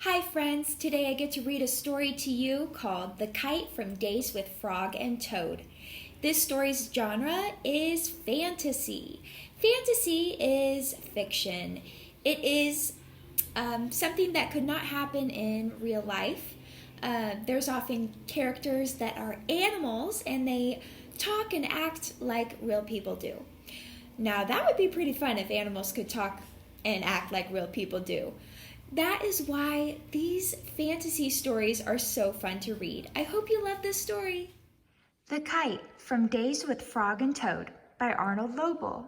Hi friends, today I get to read a story to you called The Kite from Days with Frog and Toad. This story's genre is fantasy. Fantasy is fiction. It is something that could not happen in real life. There's often characters that are animals and they talk and act like real people do. Now that would be pretty fun if animals could talk and act like real people do. That is why these fantasy stories are so fun to read. I hope you love this story. The Kite from Days with Frog and Toad by Arnold Lobel.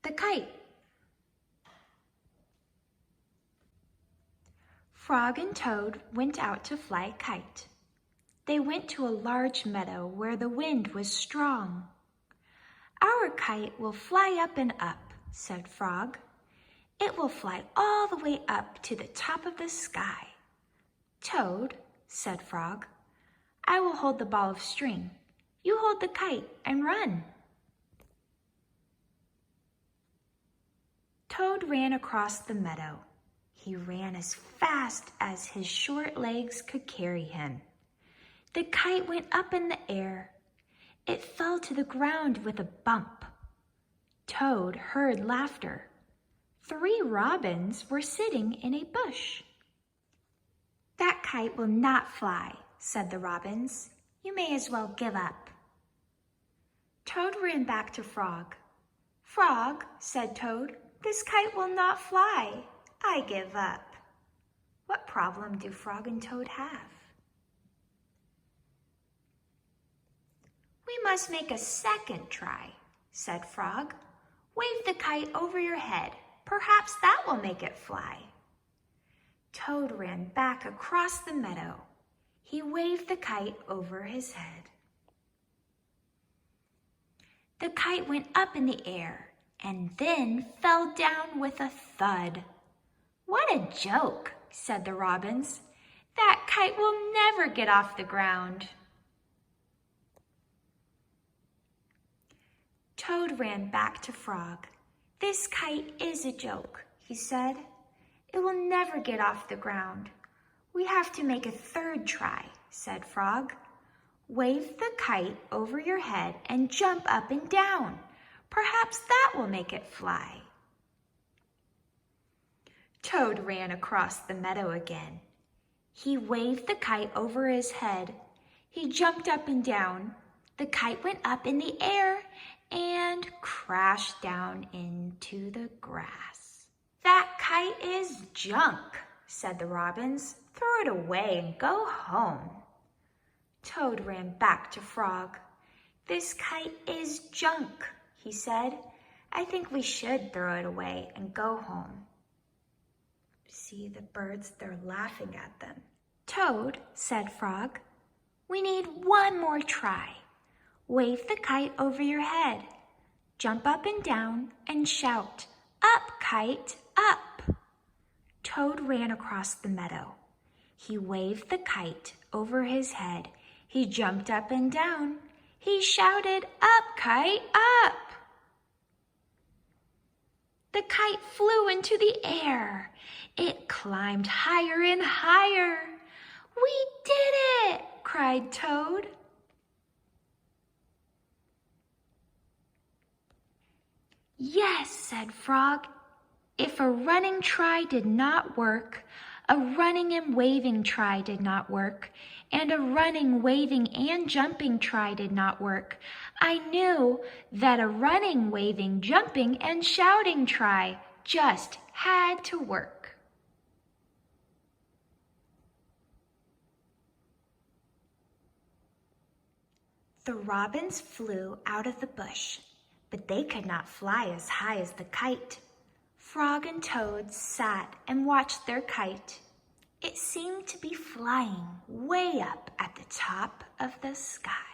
The Kite. Frog and Toad went out to fly a kite. They went to a large meadow where the wind was strong. "Our kite will fly up and up," said Frog. "It will fly all the way up to the top of the sky." "Toad," said Frog, "I will hold the ball of string. You hold the kite and run." Toad ran across the meadow. He ran as fast as his short legs could carry him. The kite went up in the air. It fell to the ground with a bump. Toad heard laughter. 3 robins were sitting in a bush. "That kite will not fly," said the robins. "You may as well give up." Toad ran back to Frog. "Frog," said Toad, "this kite will not fly. I give up." What problem do Frog and Toad have? "We must make a second try," said Frog. "Wave the kite over your head. Perhaps that will make it fly." Toad ran back across the meadow. He waved the kite over his head. The kite went up in the air and then fell down with a thud. "What a joke," said the robins. "That kite will never get off the ground." Toad ran back to Frog. "This kite is a joke," he said. "It will never get off the ground." "We have to make a third try," said Frog. "Wave the kite over your head and jump up and down. Perhaps that will make it fly." Toad ran across the meadow again. He waved the kite over his head. He jumped up and down. The kite went up in the air and crashed down into the grass. "That kite is junk," said the robins. "Throw it away and go home." Toad ran back to Frog. "This kite is junk," he said. "I think we should throw it away and go home." See the birds, they're laughing at them. "Toad," said Frog, "we need one more try. Wave the kite over your head. Jump up and down and shout, 'Up, kite, up!'" Toad ran across the meadow. He waved the kite over his head. He jumped up and down. He shouted, "Up, kite, up!" The kite flew into the air. It climbed higher and higher. "We did it!" cried Toad. "Yes," said Frog. "If a running try did not work, a running and waving try did not work, and a running, waving, and jumping try did not work, I knew that a running, waving, jumping, and shouting try just had to work." The robins flew out of the bush, but they could not fly as high as the kite. Frog and Toad sat and watched their kite. It seemed to be flying way up at the top of the sky.